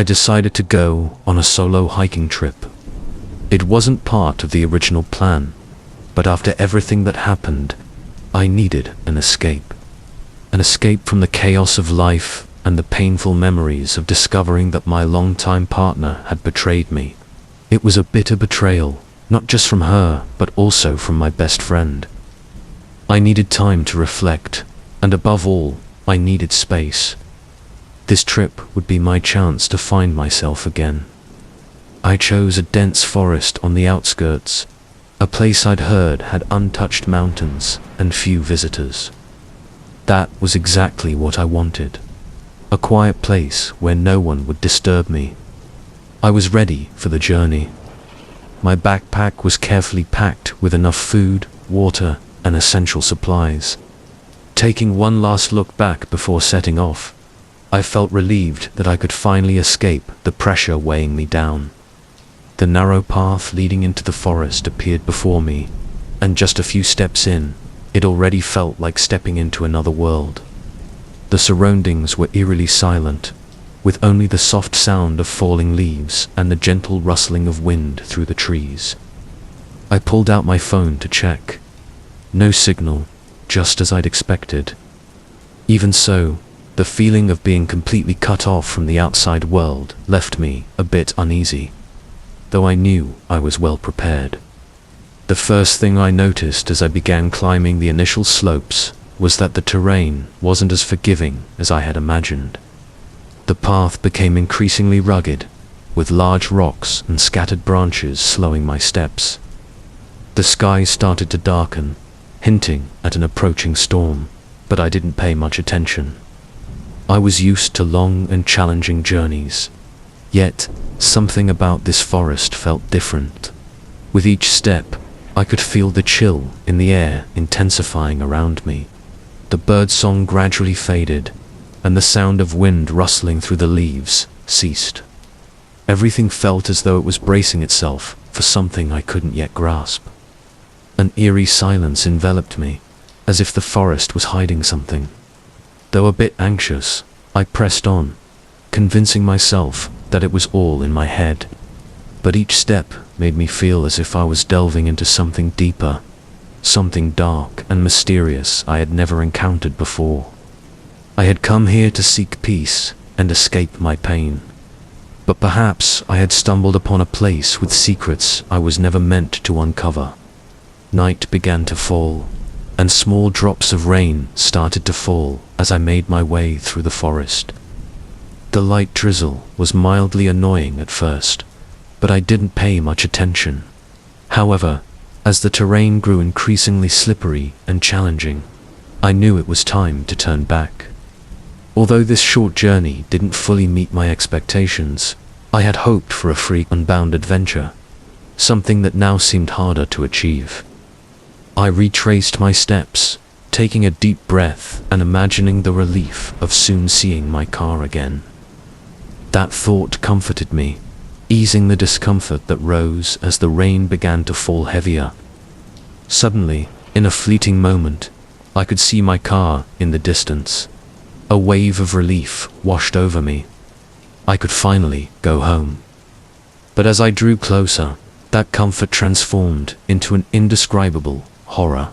I decided to go on a solo hiking trip. It wasn't part of the original plan, but after everything that happened, I needed an escape. An escape from the chaos of life and the painful memories of discovering that my longtime partner had betrayed me. It was a bitter betrayal, not just from her, but also from my best friend. I needed time to reflect, and above all, I needed space. This trip would be my chance to find myself again. I chose a dense forest on the outskirts, a place I'd heard had untouched mountains and few visitors. That was exactly what I wanted. A quiet place where no one would disturb me. I was ready for the journey. My backpack was carefully packed with enough food, water, and essential supplies. Taking one last look back before setting off, I felt relieved that I could finally escape the pressure weighing me down. The narrow path leading into the forest appeared before me, and just a few steps in, it already felt like stepping into another world. The surroundings were eerily silent, with only the soft sound of falling leaves and the gentle rustling of wind through the trees. I pulled out my phone to check. No signal, just as I'd expected. Even so, the feeling of being completely cut off from the outside world left me a bit uneasy, though I knew I was well prepared. The first thing I noticed as I began climbing the initial slopes was that the terrain wasn't as forgiving as I had imagined. The path became increasingly rugged, with large rocks and scattered branches slowing my steps. The sky started to darken, hinting at an approaching storm, but I didn't pay much attention. I was used to long and challenging journeys, yet something about this forest felt different. With each step, I could feel the chill in the air intensifying around me. The birdsong gradually faded, and the sound of wind rustling through the leaves ceased. Everything felt as though it was bracing itself for something I couldn't yet grasp. An eerie silence enveloped me, as if the forest was hiding something. Though a bit anxious, I pressed on, convincing myself that it was all in my head. But each step made me feel as if I was delving into something deeper, something dark and mysterious I had never encountered before. I had come here to seek peace and escape my pain. But perhaps I had stumbled upon a place with secrets I was never meant to uncover. Night began to fall, and small drops of rain started to fall as I made my way through the forest. The light drizzle was mildly annoying at first, but I didn't pay much attention. However, as the terrain grew increasingly slippery and challenging, I knew it was time to turn back. Although this short journey didn't fully meet my expectations, I had hoped for a free, unbound adventure, something that now seemed harder to achieve. I retraced my steps, taking a deep breath and imagining the relief of soon seeing my car again. That thought comforted me, easing the discomfort that rose as the rain began to fall heavier. Suddenly, in a fleeting moment, I could see my car in the distance. A wave of relief washed over me. I could finally go home. But as I drew closer, that comfort transformed into an indescribable horror.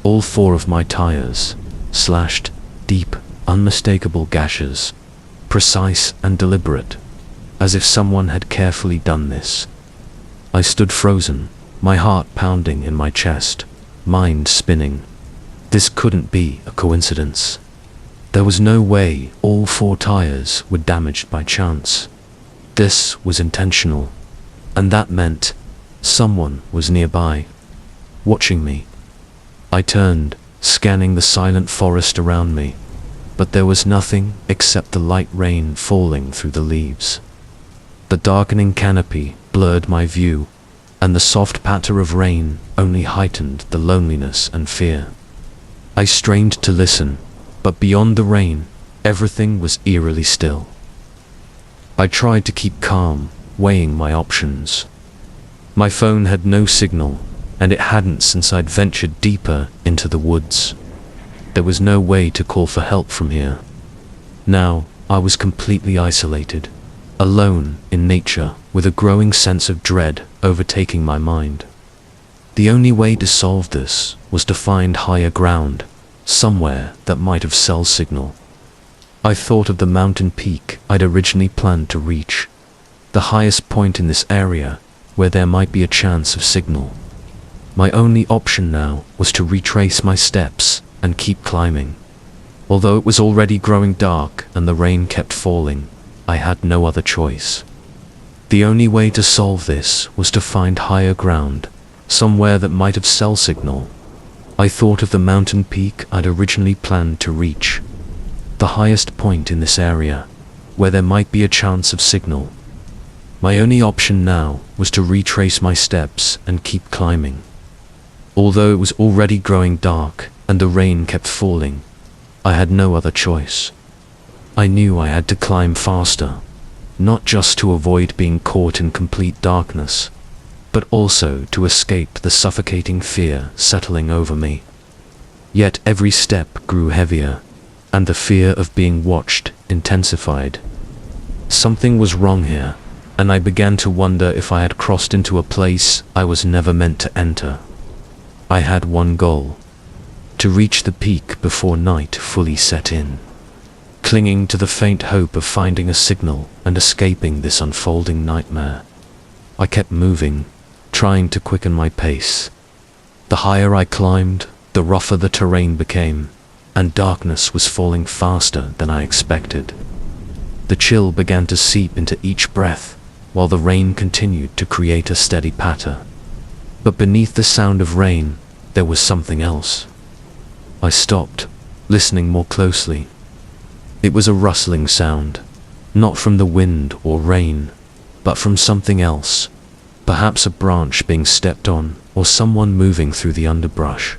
All four of my tires, slashed, deep, unmistakable gashes, precise and deliberate, as if someone had carefully done this. I stood frozen, my heart pounding in my chest, mind spinning. This couldn't be a coincidence. There was no way all four tires were damaged by chance. This was intentional, and that meant someone was nearby, watching me. I turned, scanning the silent forest around me, but there was nothing except the light rain falling through the leaves. The darkening canopy blurred my view, and the soft patter of rain only heightened the loneliness and fear. I strained to listen, but beyond the rain, everything was eerily still. I tried to keep calm, weighing my options. My phone had no signal, and it hadn't since I'd ventured deeper into the woods. There was no way to call for help from here. Now, I was completely isolated, alone in nature, with a growing sense of dread overtaking my mind. The only way to solve this was to find higher ground, somewhere that might have cell signal. I thought of the mountain peak I'd originally planned to reach, the highest point in this area where there might be a chance of signal. My only option now was to retrace my steps and keep climbing. Although it was already growing dark and the rain kept falling, I had no other choice. The only way to solve this was to find higher ground, somewhere that might have cell signal. I thought of the mountain peak I'd originally planned to reach, the highest point in this area, where there might be a chance of signal. My only option now was to retrace my steps and keep climbing. Although it was already growing dark and the rain kept falling, I had no other choice. I knew I had to climb faster, not just to avoid being caught in complete darkness, but also to escape the suffocating fear settling over me. Yet every step grew heavier, and the fear of being watched intensified. Something was wrong here, and I began to wonder if I had crossed into a place I was never meant to enter. I had one goal: to reach the peak before night fully set in. Clinging to the faint hope of finding a signal and escaping this unfolding nightmare, I kept moving, trying to quicken my pace. The higher I climbed, the rougher the terrain became, and darkness was falling faster than I expected. The chill began to seep into each breath, while the rain continued to create a steady patter. But beneath the sound of rain, there was something else. I stopped, listening more closely. It was a rustling sound, not from the wind or rain, but from something else, perhaps a branch being stepped on or someone moving through the underbrush.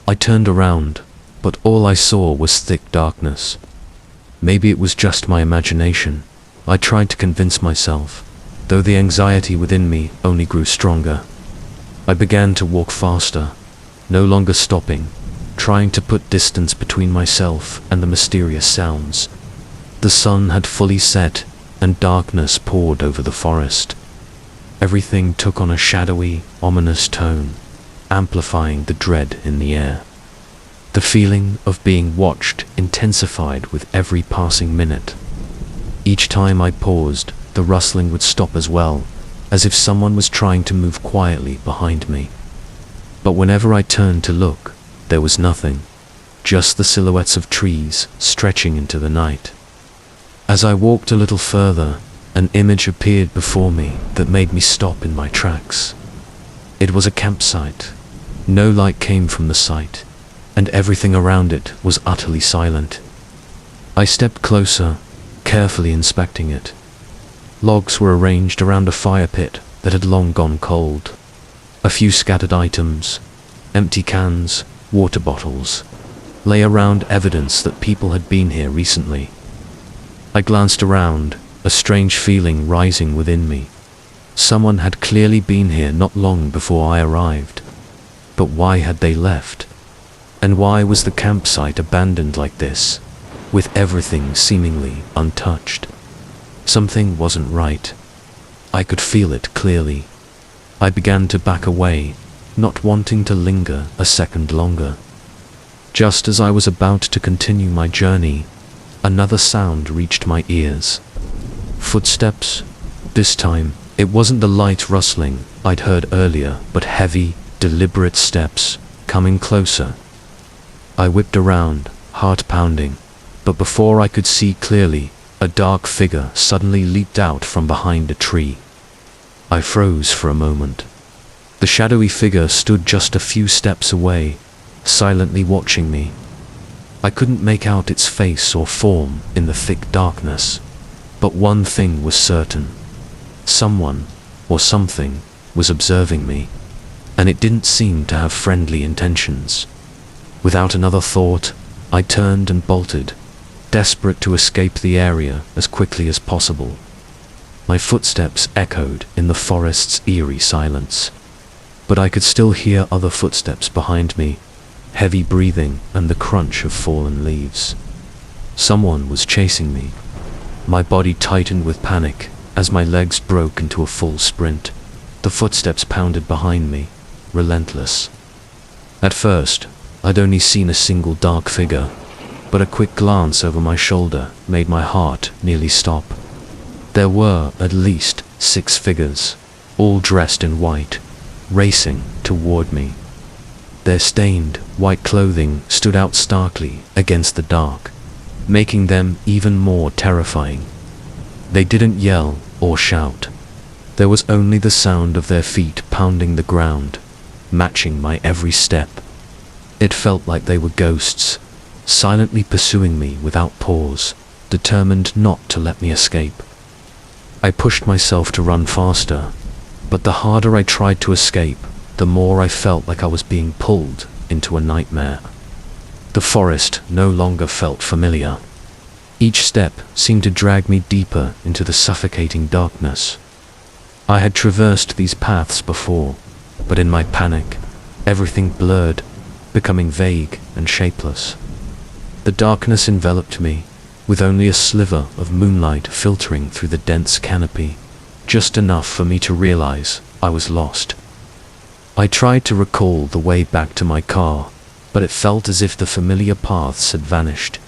I turned around, but all I saw was thick darkness. Maybe it was just my imagination, I tried to convince myself, though the anxiety within me only grew stronger. I began to walk faster, no longer stopping, trying to put distance between myself and the mysterious sounds. The sun had fully set, and darkness poured over the forest. Everything took on a shadowy, ominous tone, amplifying the dread in the air. The feeling of being watched intensified with every passing minute. Each time I paused, the rustling would stop as well, as if someone was trying to move quietly behind me. But whenever I turned to look, there was nothing, just the silhouettes of trees stretching into the night. As I walked a little further, an image appeared before me that made me stop in my tracks. It was a campsite. No light came from the site, and everything around it was utterly silent. I stepped closer, carefully inspecting it. Logs were arranged around a fire pit that had long gone cold. A few scattered items, empty cans, water bottles, lay around, evidence that people had been here recently. I glanced around, a strange feeling rising within me. Someone had clearly been here not long before I arrived. But why had they left? And why was the campsite abandoned like this, with everything seemingly untouched? Something wasn't right. I could feel it clearly. I began to back away, not wanting to linger a second longer. Just as I was about to continue my journey, another sound reached my ears. Footsteps. This time, it wasn't the light rustling I'd heard earlier, but heavy, deliberate steps, coming closer. I whipped around, heart pounding, but before I could see clearly, a dark figure suddenly leaped out from behind a tree. I froze for a moment. The shadowy figure stood just a few steps away, silently watching me. I couldn't make out its face or form in the thick darkness, but one thing was certain. Someone, or something, was observing me, and it didn't seem to have friendly intentions. Without another thought, I turned and bolted, desperate to escape the area as quickly as possible. My footsteps echoed in the forest's eerie silence, but I could still hear other footsteps behind me, heavy breathing and the crunch of fallen leaves. Someone was chasing me. My body tightened with panic as my legs broke into a full sprint. The footsteps pounded behind me, relentless. At first, I'd only seen a single dark figure, but a quick glance over my shoulder made my heart nearly stop. There were at least 6 figures, all dressed in white, racing toward me. Their stained, white clothing stood out starkly against the dark, making them even more terrifying. They didn't yell or shout. There was only the sound of their feet pounding the ground, matching my every step. It felt like they were ghosts, silently pursuing me without pause, determined not to let me escape. I pushed myself to run faster, but the harder I tried to escape, the more I felt like I was being pulled into a nightmare. The forest no longer felt familiar. Each step seemed to drag me deeper into the suffocating darkness. I had traversed these paths before, but in my panic, everything blurred, becoming vague and shapeless. The darkness enveloped me, with only a sliver of moonlight filtering through the dense canopy, just enough for me to realize I was lost. I tried to recall the way back to my car, but it felt as if the familiar paths had vanished.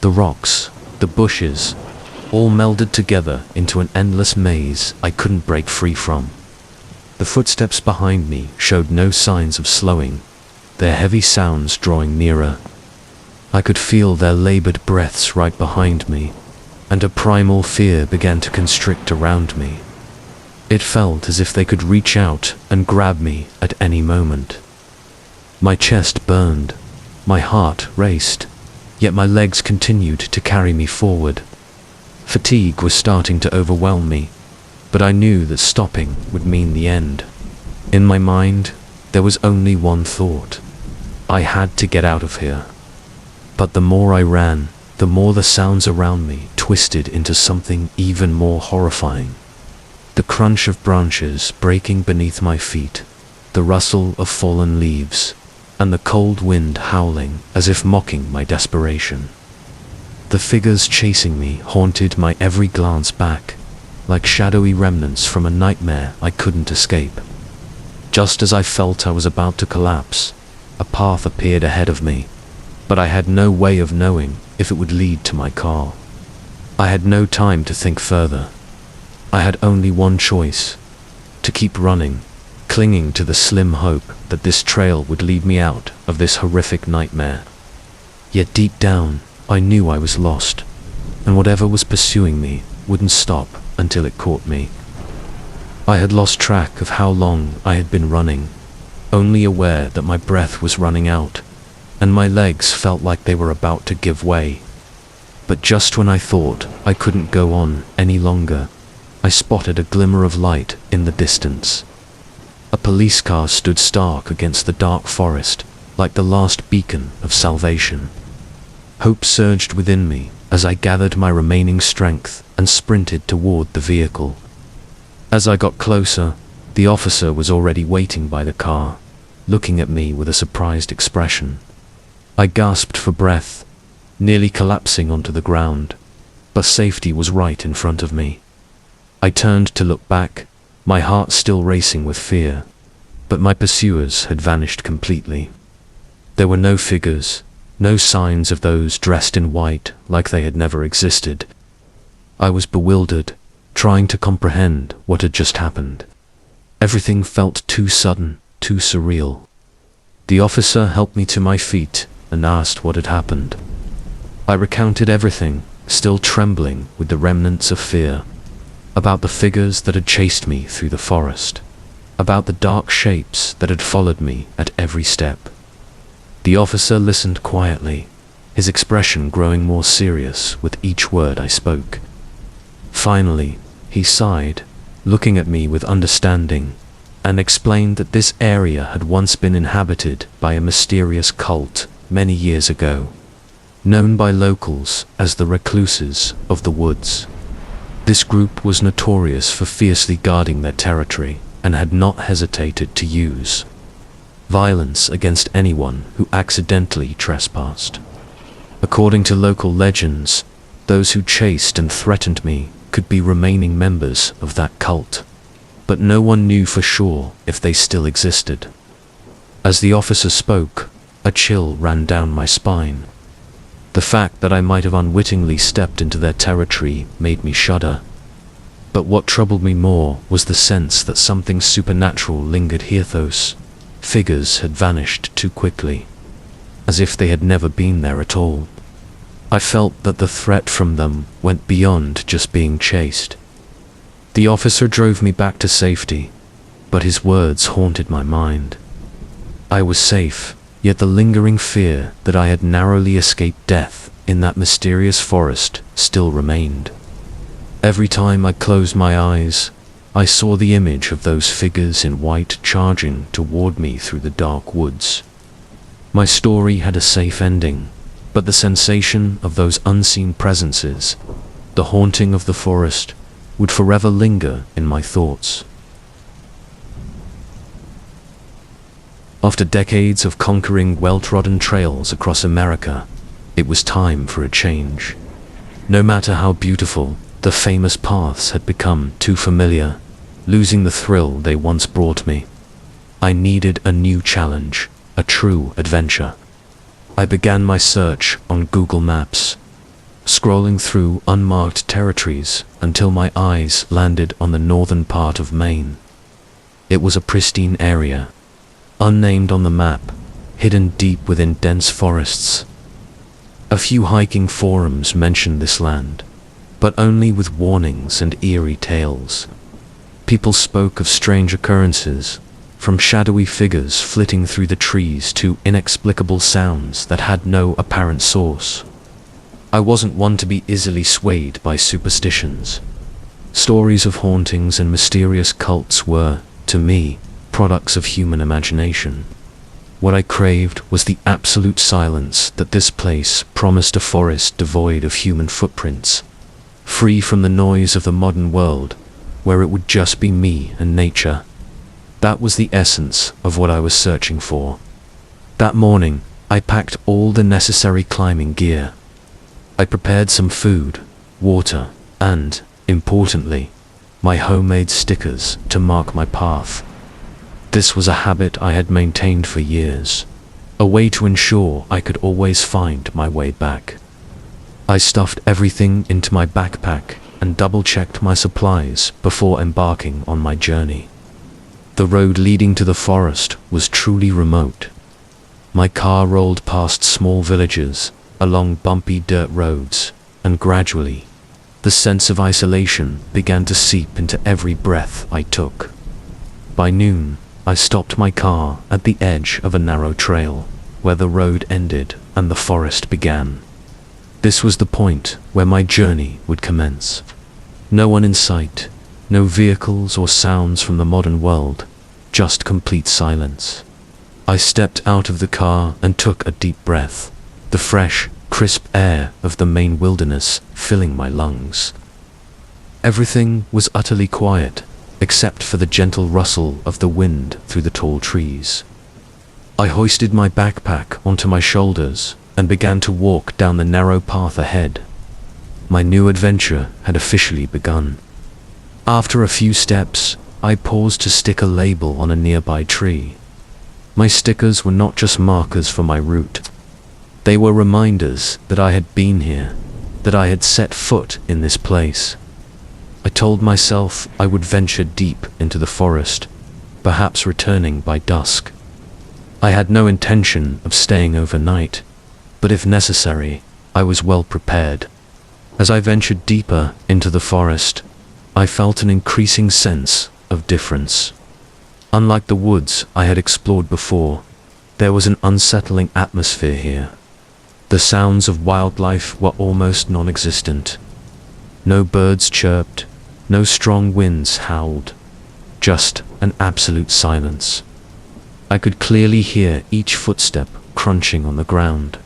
The rocks, the bushes, all melded together into an endless maze I couldn't break free from. The footsteps behind me showed no signs of slowing, their heavy sounds drawing nearer. I could feel their labored breaths right behind me, and a primal fear began to constrict around me. It felt as if they could reach out and grab me at any moment. My chest burned, my heart raced, yet my legs continued to carry me forward. Fatigue was starting to overwhelm me, but I knew that stopping would mean the end. In my mind, there was only one thought. I had to get out of here. But the more I ran, the more the sounds around me twisted into something even more horrifying. The crunch of branches breaking beneath my feet, the rustle of fallen leaves, and the cold wind howling as if mocking my desperation. The figures chasing me haunted my every glance back, like shadowy remnants from a nightmare I couldn't escape. Just as I felt I was about to collapse, a path appeared ahead of me, but I had no way of knowing if it would lead to my car. I had no time to think further. I had only one choice: to keep running, clinging to the slim hope that this trail would lead me out of this horrific nightmare. Yet deep down, I knew I was lost, and whatever was pursuing me wouldn't stop until it caught me. I had lost track of how long I had been running, only aware that my breath was running out, and my legs felt like they were about to give way. But just when I thought I couldn't go on any longer, I spotted a glimmer of light in the distance. A police car stood stark against the dark forest, like the last beacon of salvation. Hope surged within me as I gathered my remaining strength and sprinted toward the vehicle. As I got closer, the officer was already waiting by the car, looking at me with a surprised expression. I gasped for breath, nearly collapsing onto the ground, but safety was right in front of me. I turned to look back, my heart still racing with fear, but my pursuers had vanished completely. There were no figures, no signs of those dressed in white like they had never existed. I was bewildered, trying to comprehend what had just happened. Everything felt too sudden, too surreal. The officer helped me to my feet and asked what had happened. I recounted everything, still trembling with the remnants of fear, about the figures that had chased me through the forest, about the dark shapes that had followed me at every step. The officer listened quietly, his expression growing more serious with each word I spoke. Finally, he sighed, looking at me with understanding, and explained that this area had once been inhabited by a mysterious cult many years ago, known by locals as the Recluses of the Woods. This group was notorious for fiercely guarding their territory and had not hesitated to use violence against anyone who accidentally trespassed. According to local legends, Those who chased and threatened me could be remaining members of that cult, but no one knew for sure if they still existed. As the officer spoke, a chill ran down my spine. The fact that I might have unwittingly stepped into their territory made me shudder. But what troubled me more was the sense that something supernatural lingered here. Those figures had vanished too quickly, as if they had never been there at all. I felt that the threat from them went beyond just being chased. The officer drove me back to safety, but his words haunted my mind. I was safe, yet the lingering fear that I had narrowly escaped death in that mysterious forest still remained. Every time I closed my eyes, I saw the image of those figures in white charging toward me through the dark woods. My story had a safe ending, but the sensation of those unseen presences, the haunting of the forest, would forever linger in my thoughts. After decades of conquering well-trodden trails across America, it was time for a change. No matter how beautiful, the famous paths had become too familiar, losing the thrill they once brought me. I needed a new challenge, a true adventure. I began my search on Google Maps, scrolling through unmarked territories until my eyes landed on the northern part of Maine. It was a pristine area, unnamed on the map, hidden deep within dense forests. A few hiking forums mentioned this land, but only with warnings and eerie tales. People spoke of strange occurrences, from shadowy figures flitting through the trees to inexplicable sounds that had no apparent source. I wasn't one to be easily swayed by superstitions. Stories of hauntings and mysterious cults were, to me, products of human imagination. What I craved was the absolute silence that this place promised, a forest devoid of human footprints, free from the noise of the modern world, where it would just be me and nature. That was the essence of what I was searching for. That morning, I packed all the necessary climbing gear. I prepared some food, water, and, importantly, my homemade stickers to mark my path. This was a habit I had maintained for years, a way to ensure I could always find my way back. I stuffed everything into my backpack and double-checked my supplies before embarking on my journey. The road leading to the forest was truly remote. My car rolled past small villages, along bumpy dirt roads, and gradually, the sense of isolation began to seep into every breath I took. By noon, I stopped my car at the edge of a narrow trail, where the road ended and the forest began. This was the point where my journey would commence. No one in sight, no vehicles or sounds from the modern world, just complete silence. I stepped out of the car and took a deep breath, the fresh, crisp air of the Maine wilderness filling my lungs. Everything was utterly quiet, except for the gentle rustle of the wind through the tall trees. I hoisted my backpack onto my shoulders and began to walk down the narrow path ahead. My new adventure had officially begun. After a few steps, I paused to stick a label on a nearby tree. My stickers were not just markers for my route. They were reminders that I had been here, that I had set foot in this place. I told myself I would venture deep into the forest, perhaps returning by dusk. I had no intention of staying overnight, but if necessary, I was well prepared. As I ventured deeper into the forest, I felt an increasing sense of difference. Unlike the woods I had explored before, there was an unsettling atmosphere here. The sounds of wildlife were almost non-existent. No birds chirped, no strong winds howled, just an absolute silence. I could clearly hear each footstep crunching on the ground.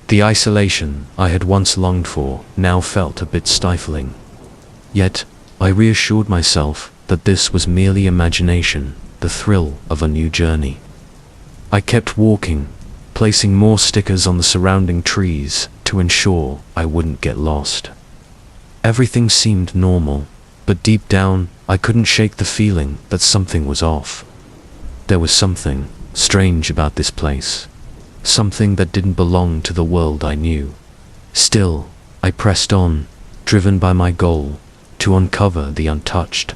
The isolation I had once longed for now felt a bit stifling. Yet, I reassured myself that this was merely imagination, the thrill of a new journey. I kept walking, placing more stickers on the surrounding trees to ensure I wouldn't get lost. Everything seemed normal, but deep down, I couldn't shake the feeling that something was off. There was something strange about this place, something that didn't belong to the world I knew. Still, I pressed on, driven by my goal to uncover the untouched.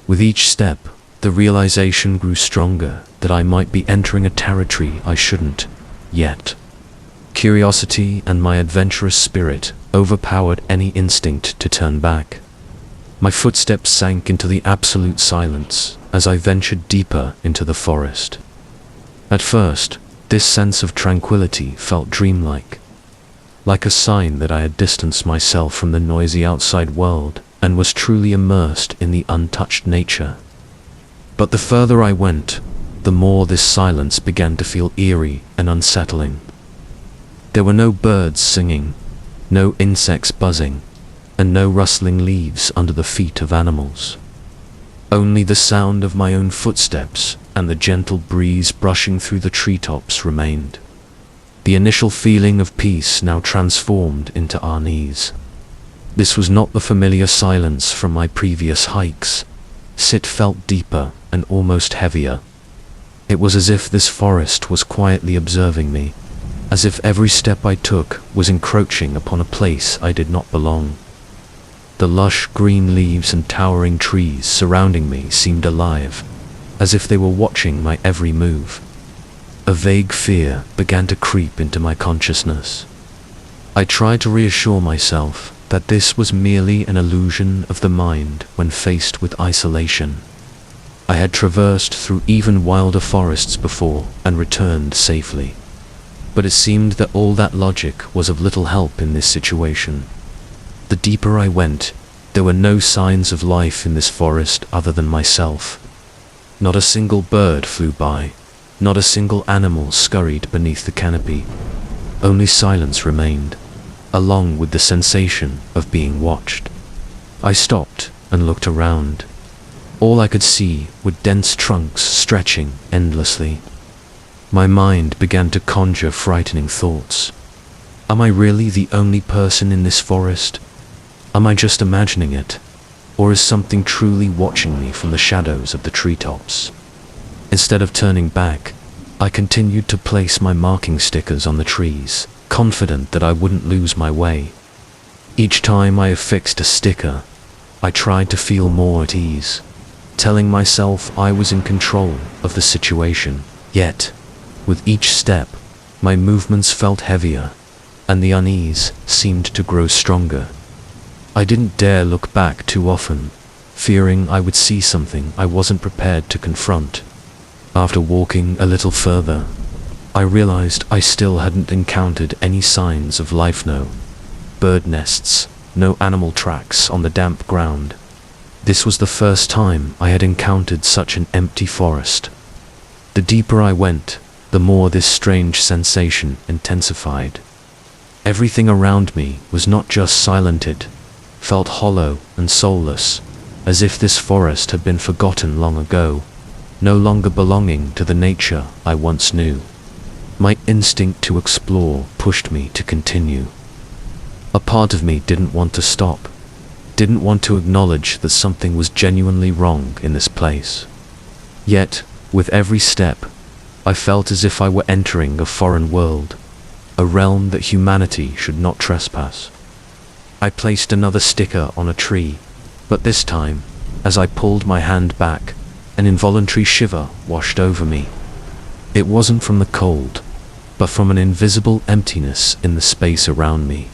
With each step, the realization grew stronger that I might be entering a territory I shouldn't yet. Curiosity and my adventurous spirit overpowered any instinct to turn back. My footsteps sank into the absolute silence as I ventured deeper into the forest. At first, this sense of tranquility felt dreamlike, like a sign that I had distanced myself from the noisy outside world and was truly immersed in the untouched nature. But the further I went, the more this silence began to feel eerie and unsettling. There were no birds singing, no insects buzzing, and no rustling leaves under the feet of animals. Only the sound of my own footsteps and the gentle breeze brushing through the treetops remained. The initial feeling of peace now transformed into unease. This was not the familiar silence from my previous hikes. It felt deeper and almost heavier. It was as if this forest was quietly observing me, as if every step I took was encroaching upon a place I did not belong. The lush green leaves and towering trees surrounding me seemed alive, as if they were watching my every move. A vague fear began to creep into my consciousness. I tried to reassure myself that this was merely an illusion of the mind when faced with isolation. I had traversed through even wilder forests before and returned safely. But it seemed that all that logic was of little help in this situation. The deeper I went, there were no signs of life in this forest other than myself. Not a single bird flew by, not a single animal scurried beneath the canopy. Only silence remained, along with the sensation of being watched. I stopped and looked around. All I could see were dense trunks stretching endlessly. My mind began to conjure frightening thoughts. Am I really the only person in this forest? Am I just imagining it? Or is something truly watching me from the shadows of the treetops? Instead of turning back, I continued to place my marking stickers on the trees, confident that I wouldn't lose my way. Each time I affixed a sticker, I tried to feel more at ease, telling myself I was in control of the situation. Yet, with each step, my movements felt heavier, and the unease seemed to grow stronger. I didn't dare look back too often, fearing I would see something I wasn't prepared to confront. After walking a little further, I realized I still hadn't encountered any signs of life. No bird nests, no animal tracks on the damp ground. This was the first time I had encountered such an empty forest. The deeper I went, the more this strange sensation intensified. Everything around me was not just silent, it felt hollow and soulless, as if this forest had been forgotten long ago, no longer belonging to the nature I once knew. My instinct to explore pushed me to continue. A part of me didn't want to stop, didn't want to acknowledge that something was genuinely wrong in this place. Yet, with every step, I felt as if I were entering a foreign world, a realm that humanity should not trespass. I placed another sticker on a tree, but this time, as I pulled my hand back, an involuntary shiver washed over me. It wasn't from the cold, but from an invisible emptiness in the space around me.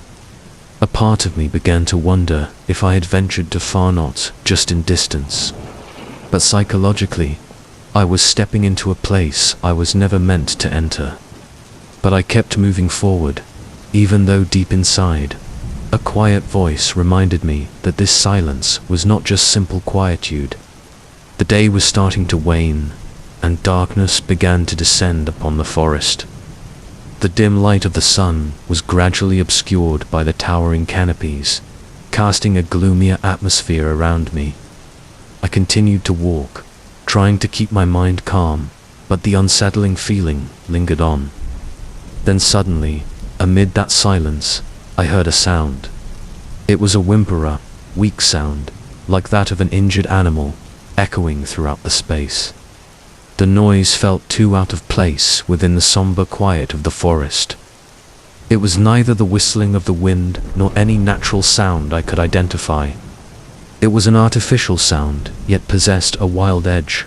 A part of me began to wonder if I had ventured too far, not just in distance, but psychologically, I was stepping into a place I was never meant to enter. But I kept moving forward, even though deep inside, a quiet voice reminded me that this silence was not just simple quietude. The day was starting to wane, and darkness began to descend upon the forest. The dim light of the sun was gradually obscured by the towering canopies, casting a gloomier atmosphere around me. I continued to walk, trying to keep my mind calm, but the unsettling feeling lingered on. Then suddenly, amid that silence, I heard a sound. It was a whimper, weak sound, like that of an injured animal, echoing throughout the space. The noise felt too out of place within the somber quiet of the forest. It was neither the whistling of the wind nor any natural sound I could identify. It was an artificial sound, yet possessed a wild edge.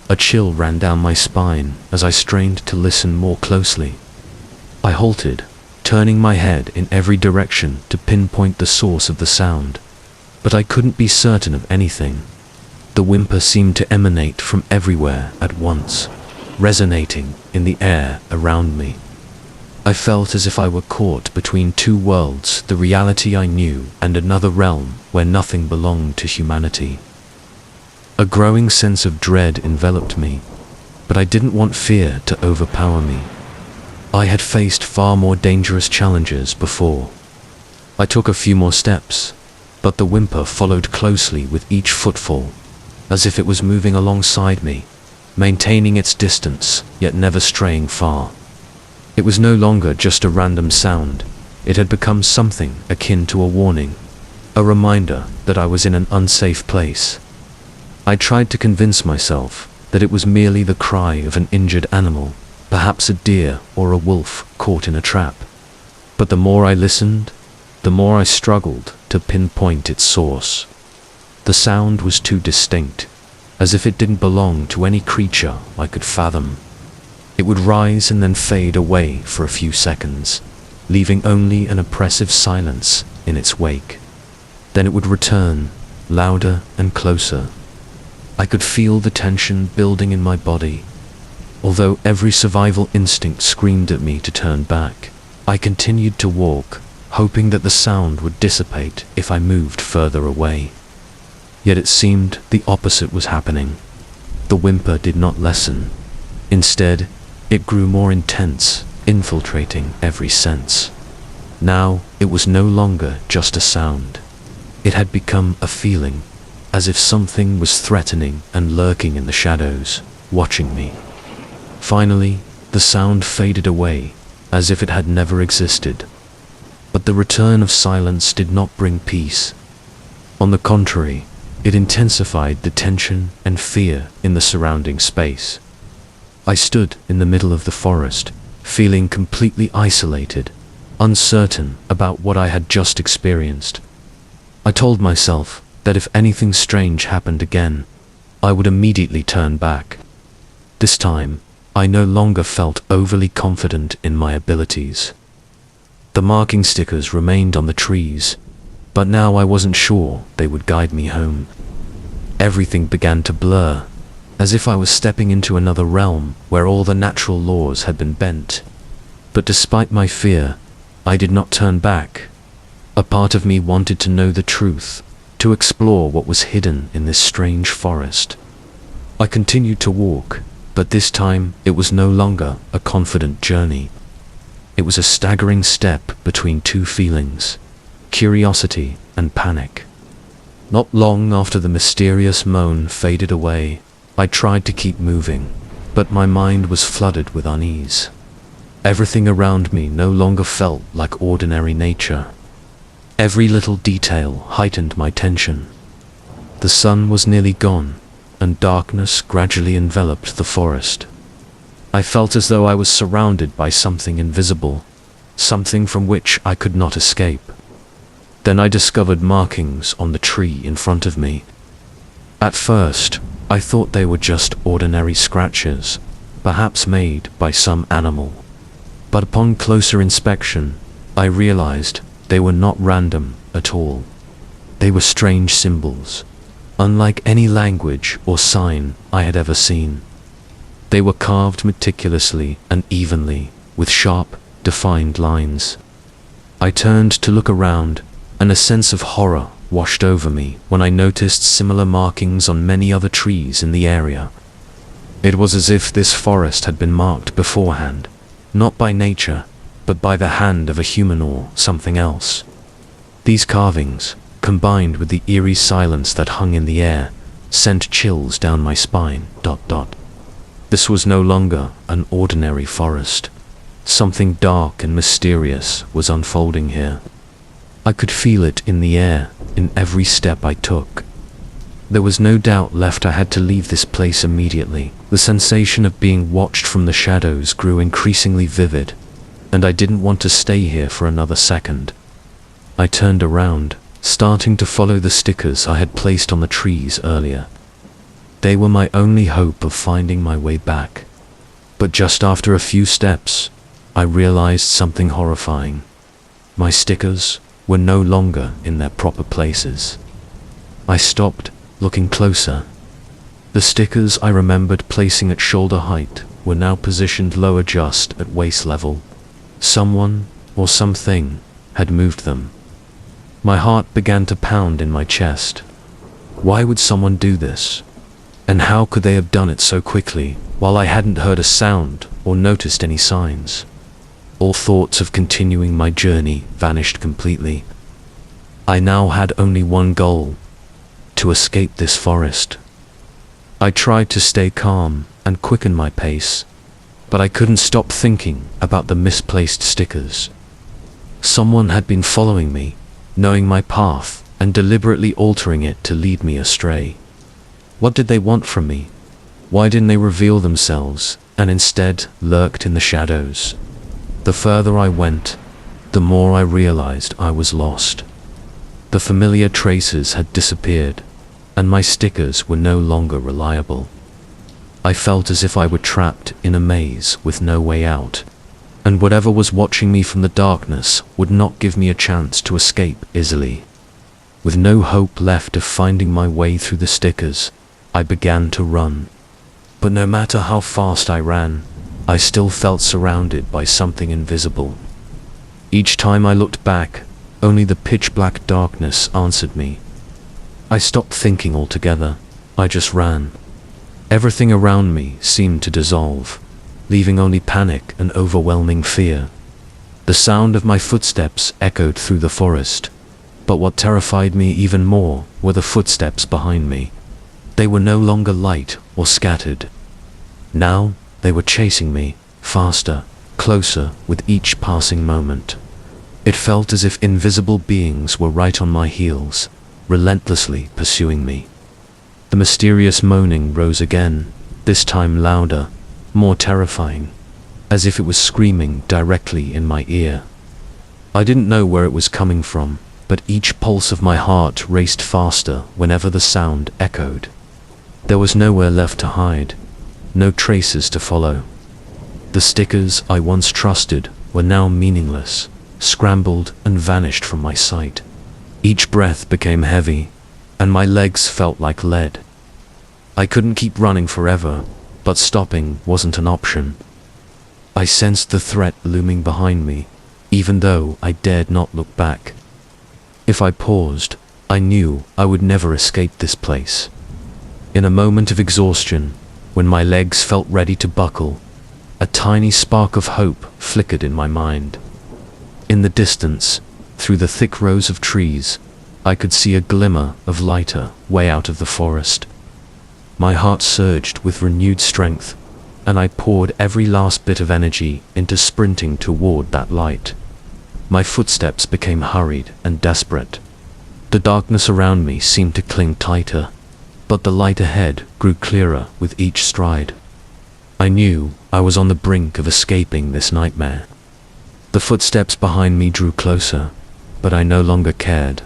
A chill ran down my spine as I strained to listen more closely. I halted, turning my head in every direction to pinpoint the source of the sound, but I couldn't be certain of anything. The whimper seemed to emanate from everywhere at once, resonating in the air around me. I felt as if I were caught between two worlds, the reality I knew and another realm where nothing belonged to humanity. A growing sense of dread enveloped me, but I didn't want fear to overpower me. I had faced far more dangerous challenges before. I took a few more steps, but the whimper followed closely with each footfall, as if it was moving alongside me, maintaining its distance, yet never straying far. It was no longer just a random sound. It had become something akin to a warning, a reminder that I was in an unsafe place. I tried to convince myself that it was merely the cry of an injured animal, perhaps a deer or a wolf caught in a trap. But the more I listened, the more I struggled to pinpoint its source. The sound was too distinct, as if it didn't belong to any creature I could fathom. It would rise and then fade away for a few seconds, leaving only an oppressive silence in its wake. Then it would return, louder and closer. I could feel the tension building in my body. Although every survival instinct screamed at me to turn back, I continued to walk, hoping that the sound would dissipate if I moved further away. Yet it seemed the opposite was happening. The whimper did not lessen. Instead, it grew more intense, infiltrating every sense. Now, it was no longer just a sound. It had become a feeling, as if something was threatening and lurking in the shadows, watching me. Finally, the sound faded away, as if it had never existed. But the return of silence did not bring peace. On the contrary, it intensified the tension and fear in the surrounding space. I stood in the middle of the forest, feeling completely isolated, uncertain about what I had just experienced. I told myself that if anything strange happened again, I would immediately turn back. This time, I no longer felt overly confident in my abilities. The marking stickers remained on the trees, but now I wasn't sure they would guide me home. Everything began to blur, as if I was stepping into another realm where all the natural laws had been bent. But despite my fear, I did not turn back. A part of me wanted to know the truth, to explore what was hidden in this strange forest. I continued to walk, but this time it was no longer a confident journey. It was a staggering step between two feelings, curiosity and panic. Not long after the mysterious moan faded away, I tried to keep moving, but my mind was flooded with unease. Everything around me no longer felt like ordinary nature. Every little detail heightened my tension. The sun was nearly gone, and darkness gradually enveloped the forest. I felt as though I was surrounded by something invisible, something from which I could not escape. Then I discovered markings on the tree in front of me. At first, I thought they were just ordinary scratches, perhaps made by some animal. But upon closer inspection, I realized they were not random at all. They were strange symbols, unlike any language or sign I had ever seen. They were carved meticulously and evenly, with sharp, defined lines. I turned to look around, and a sense of horror washed over me when I noticed similar markings on many other trees in the area. It was as if this forest had been marked beforehand, not by nature, but by the hand of a human or something else. These carvings, combined with the eerie silence that hung in the air, sent chills down my spine. This was no longer an ordinary forest. Something dark and mysterious was unfolding here. I could feel it in the air, in every step I took. There was no doubt left I had to leave this place immediately. The sensation of being watched from the shadows grew increasingly vivid, and I didn't want to stay here for another second. I turned around, starting to follow the stickers I had placed on the trees earlier. They were my only hope of finding my way back. But just after a few steps, I realized something horrifying. My stickers were no longer in their proper places. I stopped, looking closer. The stickers I remembered placing at shoulder height were now positioned lower, just at waist level. Someone, or something, had moved them. My heart began to pound in my chest. Why would someone do this? And how could they have done it so quickly, while I hadn't heard a sound or noticed any signs? All thoughts of continuing my journey vanished completely. I now had only one goal: to escape this forest. I tried to stay calm and quicken my pace, but I couldn't stop thinking about the misplaced stickers. Someone had been following me, knowing my path and deliberately altering it to lead me astray. What did they want from me? Why didn't they reveal themselves and instead lurked in the shadows? The further I went, the more I realized I was lost. The familiar traces had disappeared, and my stickers were no longer reliable. I felt as if I were trapped in a maze with no way out, and whatever was watching me from the darkness would not give me a chance to escape easily. With no hope left of finding my way through the stickers, I began to run. But no matter how fast I ran, I still felt surrounded by something invisible. Each time I looked back, only the pitch-black darkness answered me. I stopped thinking altogether. I just ran. Everything around me seemed to dissolve, leaving only panic and overwhelming fear. The sound of my footsteps echoed through the forest, but what terrified me even more were the footsteps behind me. They were no longer light or scattered. Now they were chasing me, faster, closer with each passing moment. It felt as if invisible beings were right on my heels, relentlessly pursuing me. The mysterious moaning rose again, this time louder, more terrifying, as if it was screaming directly in my ear. I didn't know where it was coming from, but each pulse of my heart raced faster whenever the sound echoed. There was nowhere left to hide, no traces to follow. The stickers I once trusted were now meaningless, scrambled and vanished from my sight. Each breath became heavy, and my legs felt like lead. I couldn't keep running forever, but stopping wasn't an option. I sensed the threat looming behind me, even though I dared not look back. If I paused, I knew I would never escape this place. In a moment of exhaustion, when my legs felt ready to buckle, a tiny spark of hope flickered in my mind. In the distance, through the thick rows of trees, I could see a glimmer of lighter way out of the forest. My heart surged with renewed strength, and I poured every last bit of energy into sprinting toward that light. My footsteps became hurried and desperate. The darkness around me seemed to cling tighter, but the light ahead grew clearer with each stride. I knew I was on the brink of escaping this nightmare. The footsteps behind me drew closer, but I no longer cared.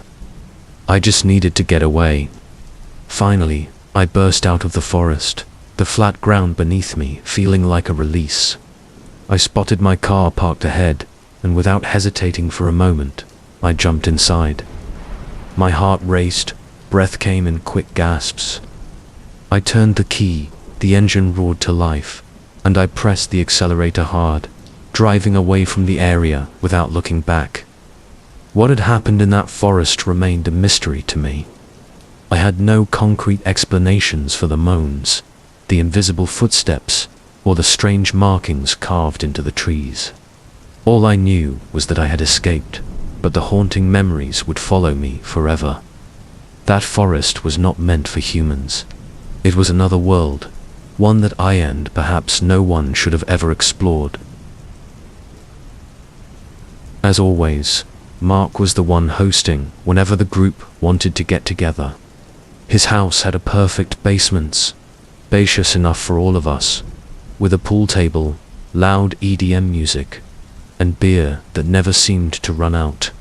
I just needed to get away. Finally, I burst out of the forest, the flat ground beneath me feeling like a release. I spotted my car parked ahead, and without hesitating for a moment, I jumped inside. My heart raced, breath came in quick gasps. I turned the key, the engine roared to life, and I pressed the accelerator hard, driving away from the area without looking back. What had happened in that forest remained a mystery to me. I had no concrete explanations for the moans, the invisible footsteps, or the strange markings carved into the trees. All I knew was that I had escaped, but the haunting memories would follow me forever. That forest was not meant for humans. It was another world, one that I and perhaps no one should have ever explored. As always, Mark was the one hosting whenever the group wanted to get together. His house had a perfect basement, spacious enough for all of us, with a pool table, loud EDM music, and beer that never seemed to run out.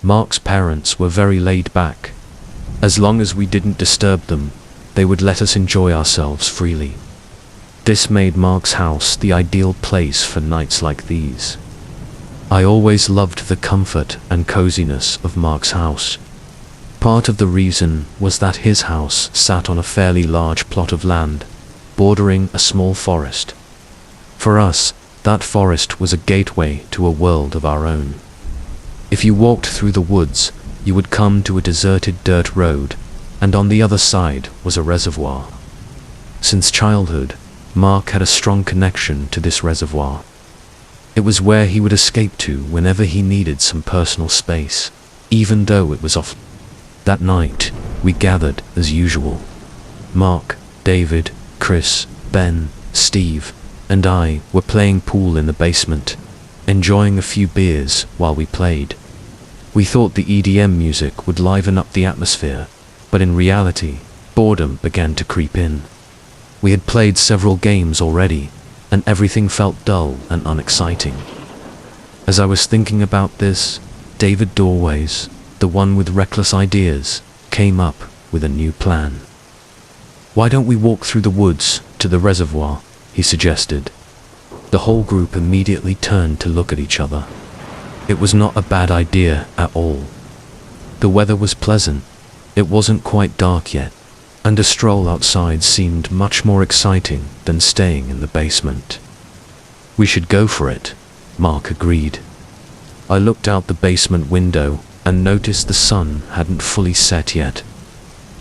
Mark's parents were very laid back. As long as we didn't disturb them, they would let us enjoy ourselves freely. This made Mark's house the ideal place for nights like these. I always loved the comfort and coziness of Mark's house. Part of the reason was that his house sat on a fairly large plot of land, bordering a small forest. For us, that forest was a gateway to a world of our own. If you walked through the woods, you would come to a deserted dirt road, and on the other side was a reservoir. Since childhood, Mark had a strong connection to this reservoir. It was where he would escape to whenever he needed some personal space, even though it was off. That night, we gathered as usual. Mark, David, Chris, Ben, Steve, and I were playing pool in the basement, enjoying a few beers while we played. We thought the EDM music would liven up the atmosphere, but in reality, boredom began to creep in. We had played several games already, and everything felt dull and unexciting. As I was thinking about this, David Doorways, the one with reckless ideas, came up with a new plan. "Why don't we walk through the woods to the reservoir?" he suggested. The whole group immediately turned to look at each other. It was not a bad idea at all. The weather was pleasant, it wasn't quite dark yet, and a stroll outside seemed much more exciting than staying in the basement. "We should go for it," Mark agreed. I looked out the basement window and noticed the sun hadn't fully set yet.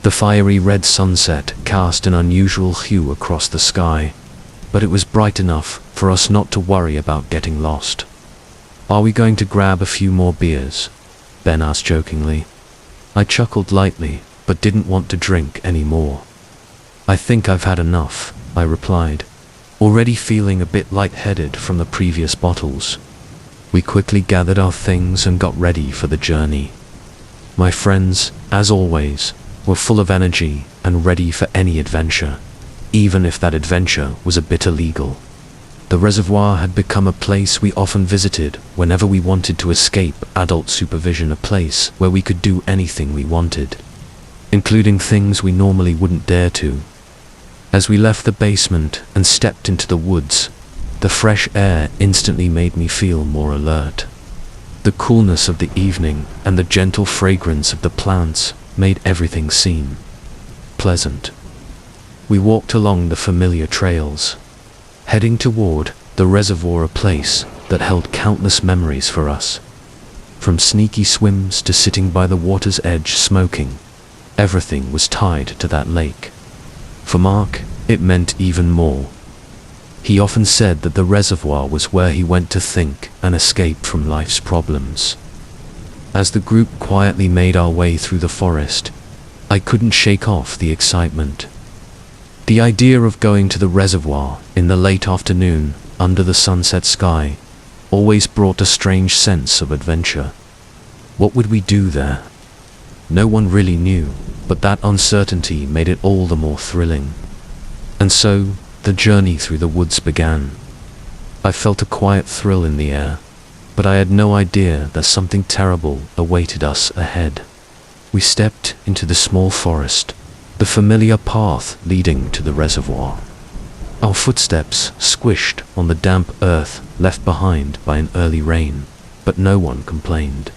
The fiery red sunset cast an unusual hue across the sky, but it was bright enough for us not to worry about getting lost. "Are we going to grab a few more beers?" Ben asked jokingly. I chuckled lightly, but didn't want to drink any more. "I think I've had enough," I replied, already feeling a bit lightheaded from the previous bottles. We quickly gathered our things and got ready for the journey. My friends, as always, were full of energy and ready for any adventure, even if that adventure was a bit illegal. The reservoir had become a place we often visited whenever we wanted to escape adult supervision, a place where we could do anything we wanted, including things we normally wouldn't dare to. As we left the basement and stepped into the woods, the fresh air instantly made me feel more alert. The coolness of the evening and the gentle fragrance of the plants made everything seem pleasant. We walked along the familiar trails, heading toward the reservoir, a place that held countless memories for us. From sneaky swims to sitting by the water's edge smoking, everything was tied to that lake. For Mark, it meant even more. He often said that the reservoir was where he went to think and escape from life's problems. As the group quietly made our way through the forest, I couldn't shake off the excitement. The idea of going to the reservoir in the late afternoon under the sunset sky always brought a strange sense of adventure. What would we do there? No one really knew, but that uncertainty made it all the more thrilling. And so, the journey through the woods began. I felt a quiet thrill in the air, but I had no idea that something terrible awaited us ahead. We stepped into the small forest, the familiar path leading to the reservoir. Our footsteps squished on the damp earth left behind by an early rain, but no one complained.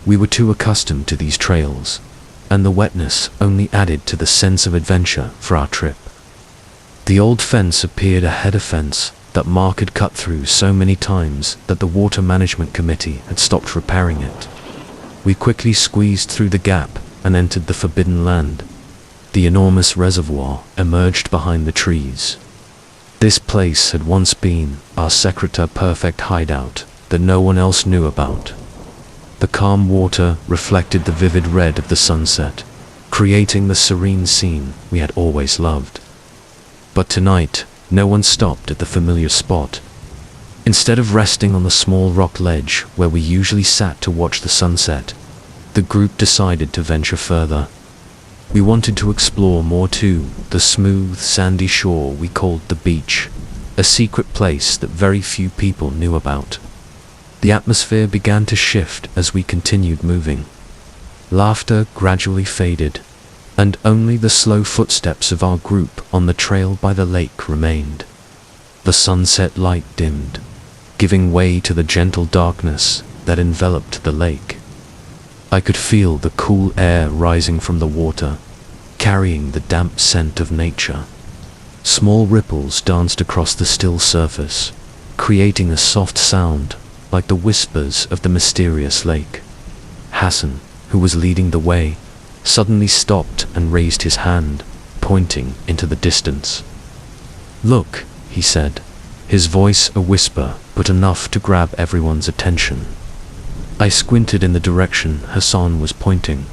We were too accustomed to these trails, and the wetness only added to the sense of adventure for our trip. The old fence appeared ahead, a fence that Mark had cut through so many times that the Water Management Committee had stopped repairing it. We quickly squeezed through the gap and entered the forbidden land. The enormous reservoir emerged behind the trees. This place had once been our secretor-perfect hideout that no one else knew about. The calm water reflected the vivid red of the sunset, creating the serene scene we had always loved. But tonight, no one stopped at the familiar spot. Instead of resting on the small rock ledge where we usually sat to watch the sunset, the group decided to venture further. We wanted to explore more too, the smooth, sandy shore we called the beach, a secret place that very few people knew about. The atmosphere began to shift as we continued moving. Laughter gradually faded, and only the slow footsteps of our group on the trail by the lake remained. The sunset light dimmed, giving way to the gentle darkness that enveloped the lake. I could feel the cool air rising from the water, carrying the damp scent of nature. Small ripples danced across the still surface, creating a soft sound like the whispers of the mysterious lake. Hassan, who was leading the way, suddenly stopped and raised his hand, pointing into the distance. "Look," he said, his voice a whisper but enough to grab everyone's attention. I squinted in the direction Hassan was pointing.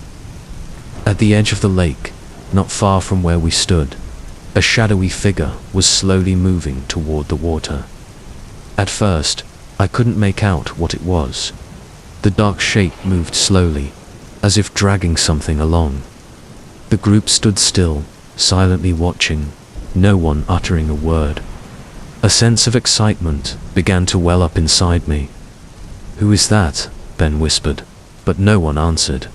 At the edge of the lake, not far from where we stood, a shadowy figure was slowly moving toward the water. At first, I couldn't make out what it was. The dark shape moved slowly, as if dragging something along. The group stood still, silently watching, no one uttering a word. A sense of excitement began to well up inside me. "Who is that?" Ben whispered, but no one answered.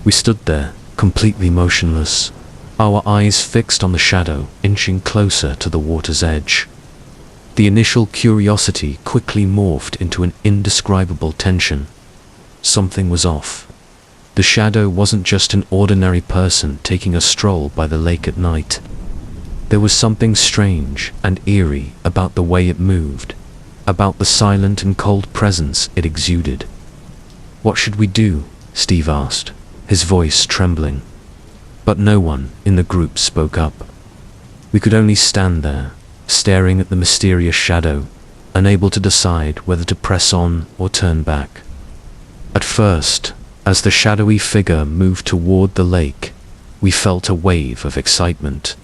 We stood there, completely motionless, our eyes fixed on the shadow inching closer to the water's edge. The initial curiosity quickly morphed into an indescribable tension. Something was off. The shadow wasn't just an ordinary person taking a stroll by the lake at night. There was something strange and eerie about the way it moved, about the silent and cold presence it exuded. "What should we do?" Steve asked, his voice trembling. But no one in the group spoke up. We could only stand there, staring at the mysterious shadow, unable to decide whether to press on or turn back. At first, as the shadowy figure moved toward the lake, we felt a wave of excitement.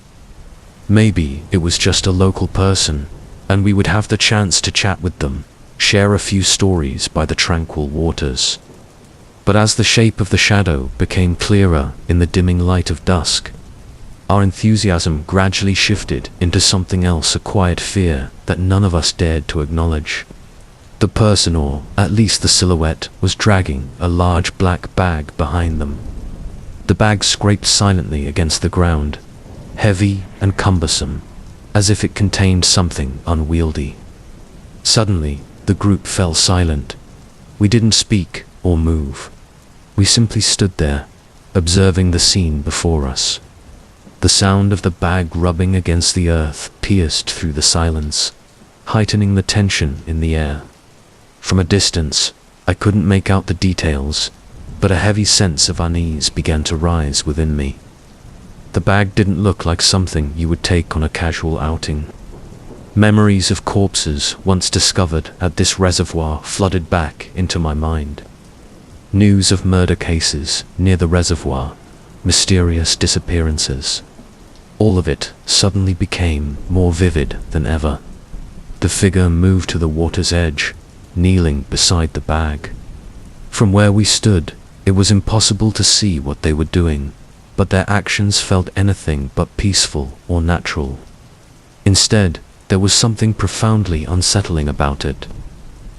Maybe it was just a local person, and we would have the chance to chat with them, share a few stories by the tranquil waters. But as the shape of the shadow became clearer in the dimming light of dusk, our enthusiasm gradually shifted into something else, a quiet fear that none of us dared to acknowledge. The person, or at least the silhouette, was dragging a large black bag behind them. The bag scraped silently against the ground, heavy and cumbersome, as if it contained something unwieldy. Suddenly, the group fell silent. We didn't speak or move. We simply stood there, observing the scene before us. The sound of the bag rubbing against the earth pierced through the silence, heightening the tension in the air. From a distance, I couldn't make out the details, but a heavy sense of unease began to rise within me. The bag didn't look like something you would take on a casual outing. Memories of corpses once discovered at this reservoir flooded back into my mind. News of murder cases near the reservoir, mysterious disappearances. All of it suddenly became more vivid than ever. The figure moved to the water's edge, kneeling beside the bag. From where we stood, it was impossible to see what they were doing, but their actions felt anything but peaceful or natural. Instead, there was something profoundly unsettling about it.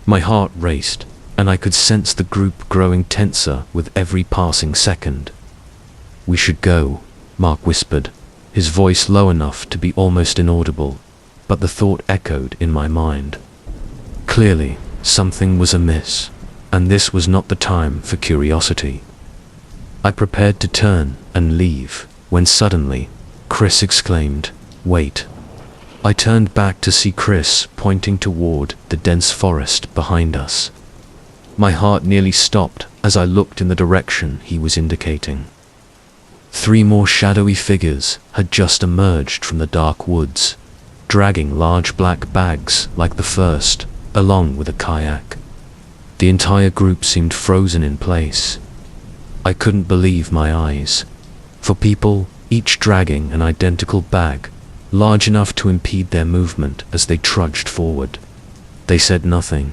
My heart raced, and I could sense the group growing tenser with every passing second. "We should go," Mark whispered, his voice low enough to be almost inaudible, but the thought echoed in my mind. Clearly, something was amiss, and this was not the time for curiosity. I prepared to turn and leave, when suddenly, Chris exclaimed, "Wait." I turned back to see Chris pointing toward the dense forest behind us. My heart nearly stopped as I looked in the direction he was indicating. 3 more shadowy figures had just emerged from the dark woods, dragging large black bags like the first, along with a kayak. The entire group seemed frozen in place. I couldn't believe my eyes. For people, each dragging an identical bag, large enough to impede their movement as they trudged forward. They said nothing,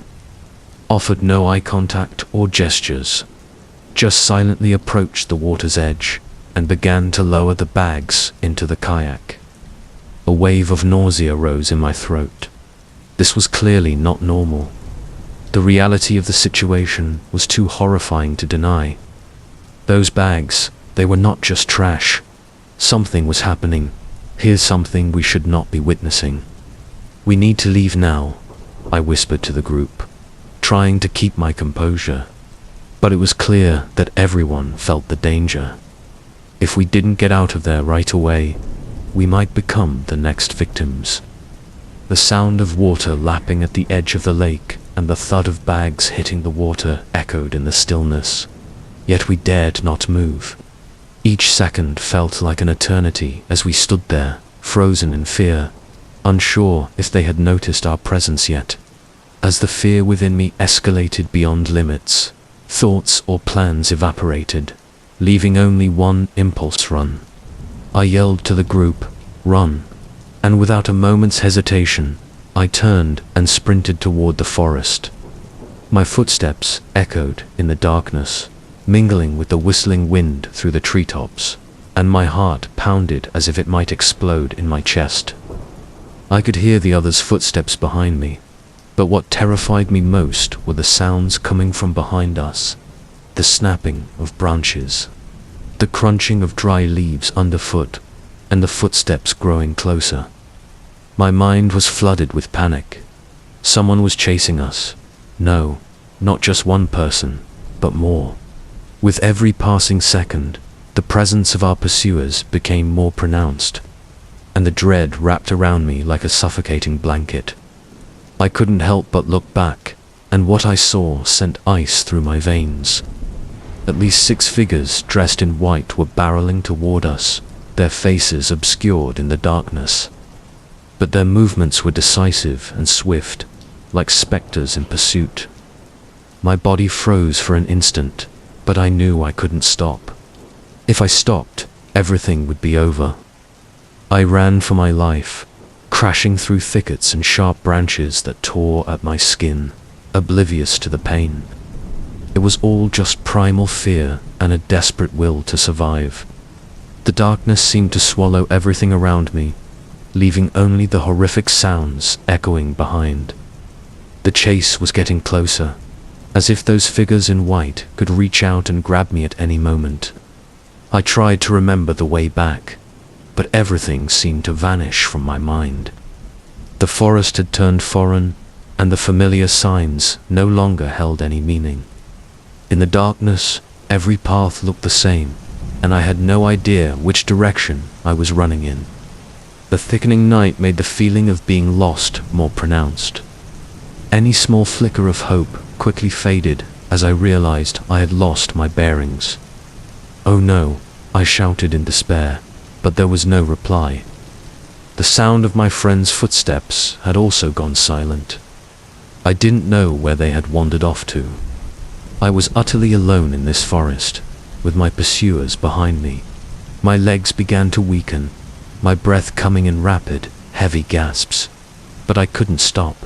offered no eye contact or gestures, just silently approached the water's edge and began to lower the bags into the kayak. A wave of nausea rose in my throat. This was clearly not normal. The reality of the situation was too horrifying to deny. Those bags, they were not just trash. Something was happening. Here's something we should not be witnessing. We need to leave now, I whispered to the group, trying to keep my composure. But it was clear that everyone felt the danger. If we didn't get out of there right away, we might become the next victims. The sound of water lapping at the edge of the lake and the thud of bags hitting the water echoed in the stillness. Yet we dared not move. Each second felt like an eternity as we stood there, frozen in fear, unsure if they had noticed our presence yet. As the fear within me escalated beyond limits, thoughts or plans evaporated, leaving only one impulse: run. I yelled to the group, "Run!" And without a moment's hesitation, I turned and sprinted toward the forest. My footsteps echoed in the darkness, mingling with the whistling wind through the treetops, and my heart pounded as if it might explode in my chest. I could hear the others' footsteps behind me, but what terrified me most were the sounds coming from behind us: the snapping of branches, the crunching of dry leaves underfoot, and the footsteps growing closer. My mind was flooded with panic. Someone was chasing us. No, not just one person, but more. With every passing second, the presence of our pursuers became more pronounced, and the dread wrapped around me like a suffocating blanket. I couldn't help but look back, and what I saw sent ice through my veins. At least 6 figures dressed in white were barreling toward us, their faces obscured in the darkness. But their movements were decisive and swift, like specters in pursuit. My body froze for an instant, but I knew I couldn't stop. If I stopped, everything would be over. I ran for my life, crashing through thickets and sharp branches that tore at my skin, oblivious to the pain. It was all just primal fear and a desperate will to survive. The darkness seemed to swallow everything around me, leaving only the horrific sounds echoing behind. The chase was getting closer, as if those figures in white could reach out and grab me at any moment. I tried to remember the way back, but everything seemed to vanish from my mind. The forest had turned foreign, and the familiar signs no longer held any meaning. In the darkness, every path looked the same, and I had no idea which direction I was running in. The thickening night made the feeling of being lost more pronounced. Any small flicker of hope quickly faded as I realized I had lost my bearings. "Oh no," I shouted in despair, but there was no reply. The sound of my friends' footsteps had also gone silent. I didn't know where they had wandered off to. I was utterly alone in this forest, with my pursuers behind me. My legs began to weaken, my breath coming in rapid, heavy gasps. But I couldn't stop.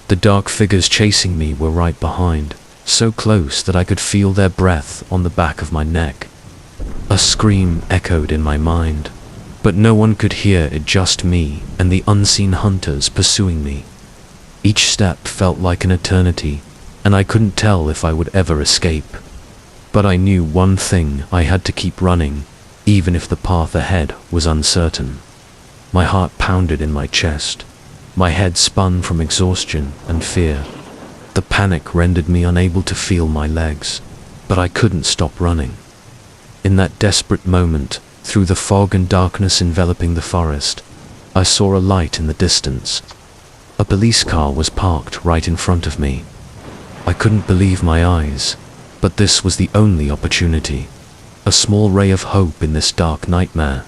The dark figures chasing me were right behind, so close that I could feel their breath on the back of my neck. A scream echoed in my mind, but no one could hear it, just me and the unseen hunters pursuing me. Each step felt like an eternity, and I couldn't tell if I would ever escape. But I knew one thing: I had to keep running, even if the path ahead was uncertain. My heart pounded in my chest. My head spun from exhaustion and fear. The panic rendered me unable to feel my legs, but I couldn't stop running. In that desperate moment, through the fog and darkness enveloping the forest, I saw a light in the distance. A police car was parked right in front of me. I couldn't believe my eyes, but this was the only opportunity. A small ray of hope in this dark nightmare.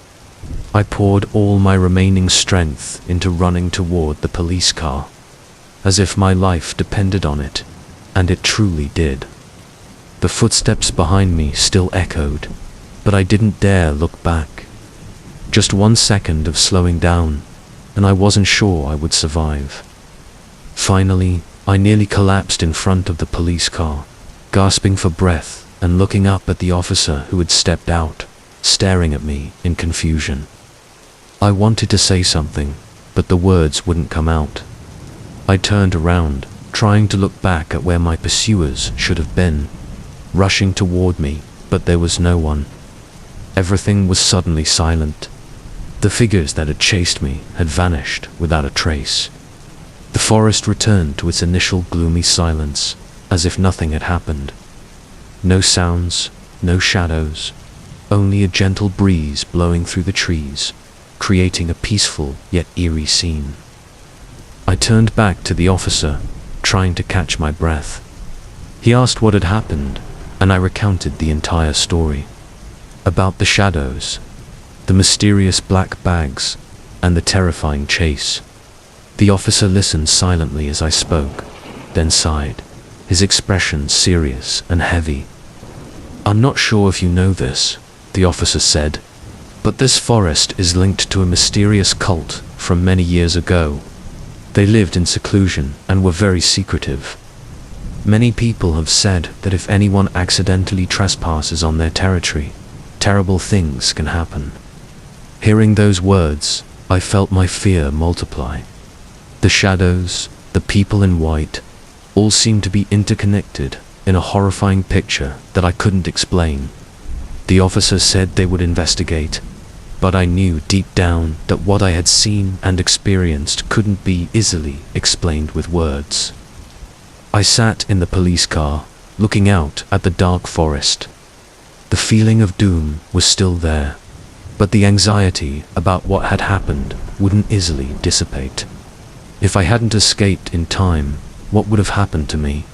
I poured all my remaining strength into running toward the police car, as if my life depended on it, and it truly did. The footsteps behind me still echoed, but I didn't dare look back. Just 1 second of slowing down, and I wasn't sure I would survive. Finally, I nearly collapsed in front of the police car, gasping for breath and looking up at the officer who had stepped out, staring at me in confusion. I wanted to say something, but the words wouldn't come out. I turned around, trying to look back at where my pursuers should have been, rushing toward me, but there was no one. Everything was suddenly silent. The figures that had chased me had vanished without a trace. The forest returned to its initial gloomy silence, as if nothing had happened. No sounds, no shadows, only a gentle breeze blowing through the trees, creating a peaceful yet eerie scene. I turned back to the officer, trying to catch my breath. He asked what had happened, and I recounted the entire story. About the shadows, the mysterious black bags, and the terrifying chase. The officer listened silently as I spoke, then sighed, his expression serious and heavy. "I'm not sure if you know this," the officer said, "but this forest is linked to a mysterious cult from many years ago. They lived in seclusion and were very secretive. Many people have said that if anyone accidentally trespasses on their territory, terrible things can happen." Hearing those words, I felt my fear multiply. The shadows, the people in white, all seemed to be interconnected in a horrifying picture that I couldn't explain. The officer said they would investigate, but I knew deep down that what I had seen and experienced couldn't be easily explained with words. I sat in the police car, looking out at the dark forest. The feeling of doom was still there, but the anxiety about what had happened wouldn't easily dissipate. If I hadn't escaped in time, what would have happened to me?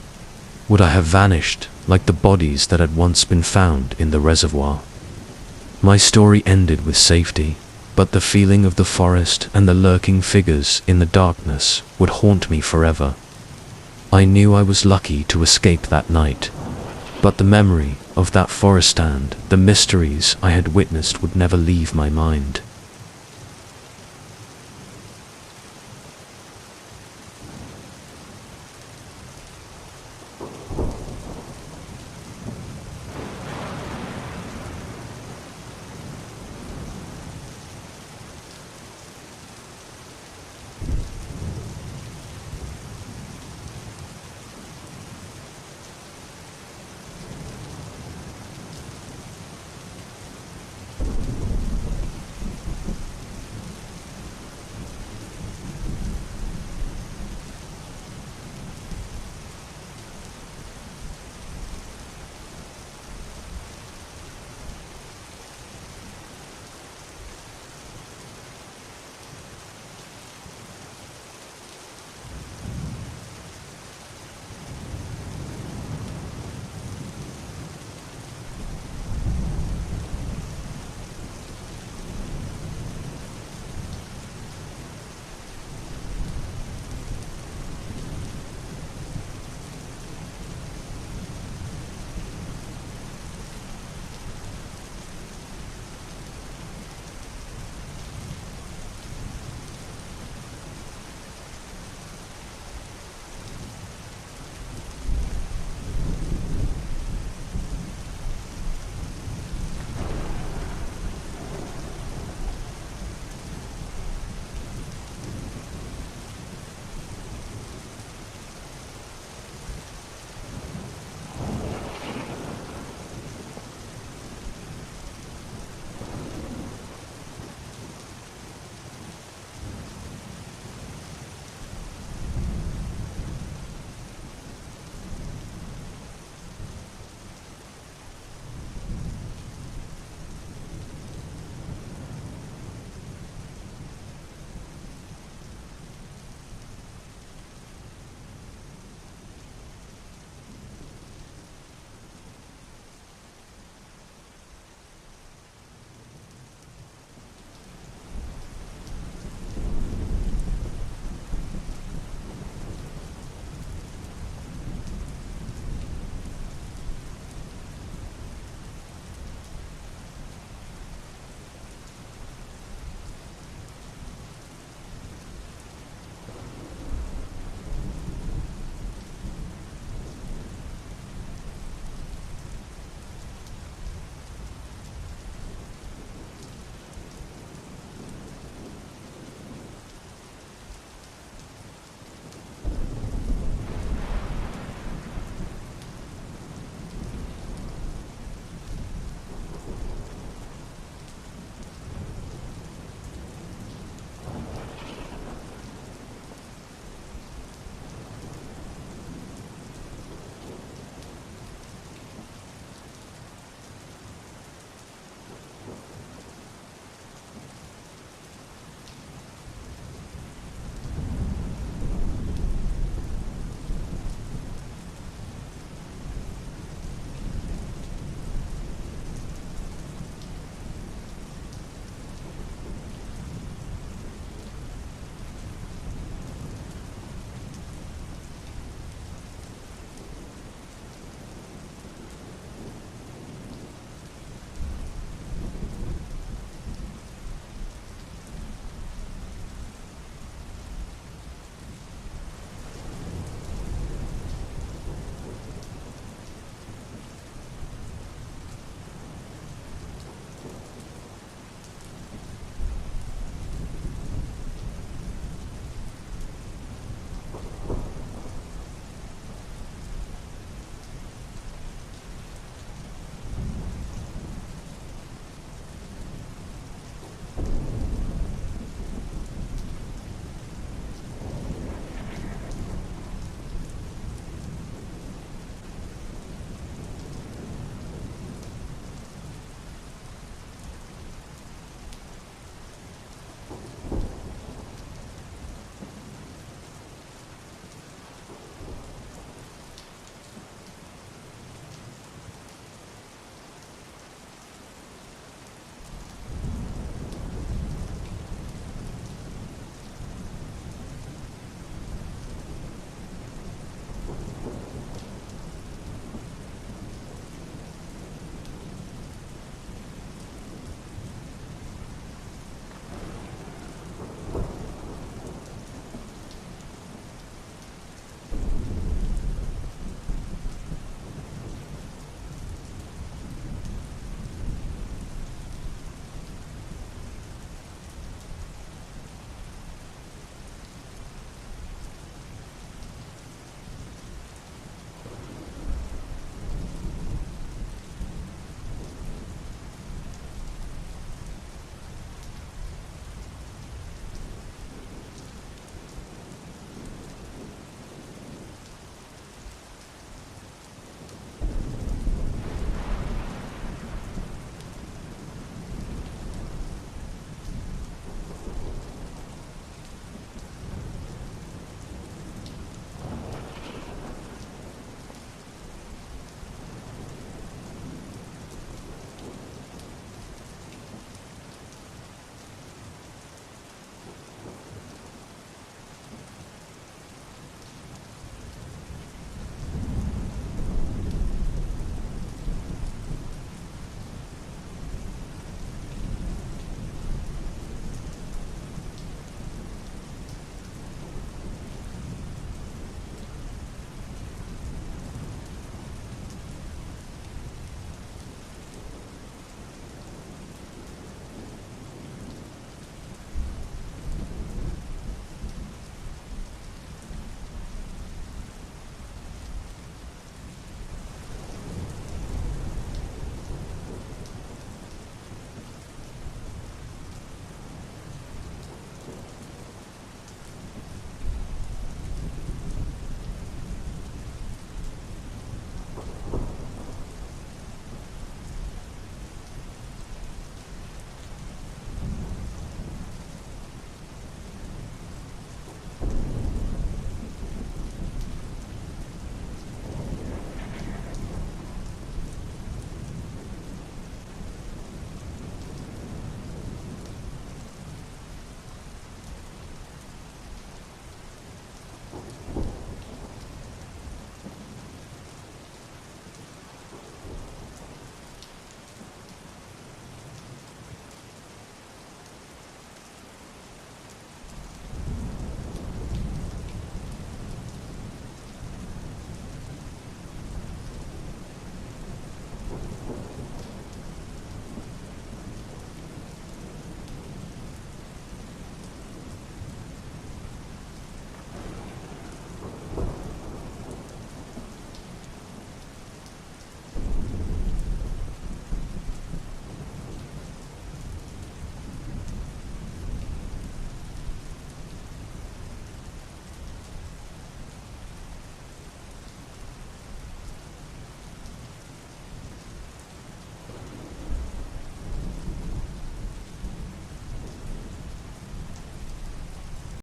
Would I have vanished like the bodies that had once been found in the reservoir? My story ended with safety, but the feeling of the forest and the lurking figures in the darkness would haunt me forever. I knew I was lucky to escape that night, but the memory of that forest and the mysteries I had witnessed would never leave my mind.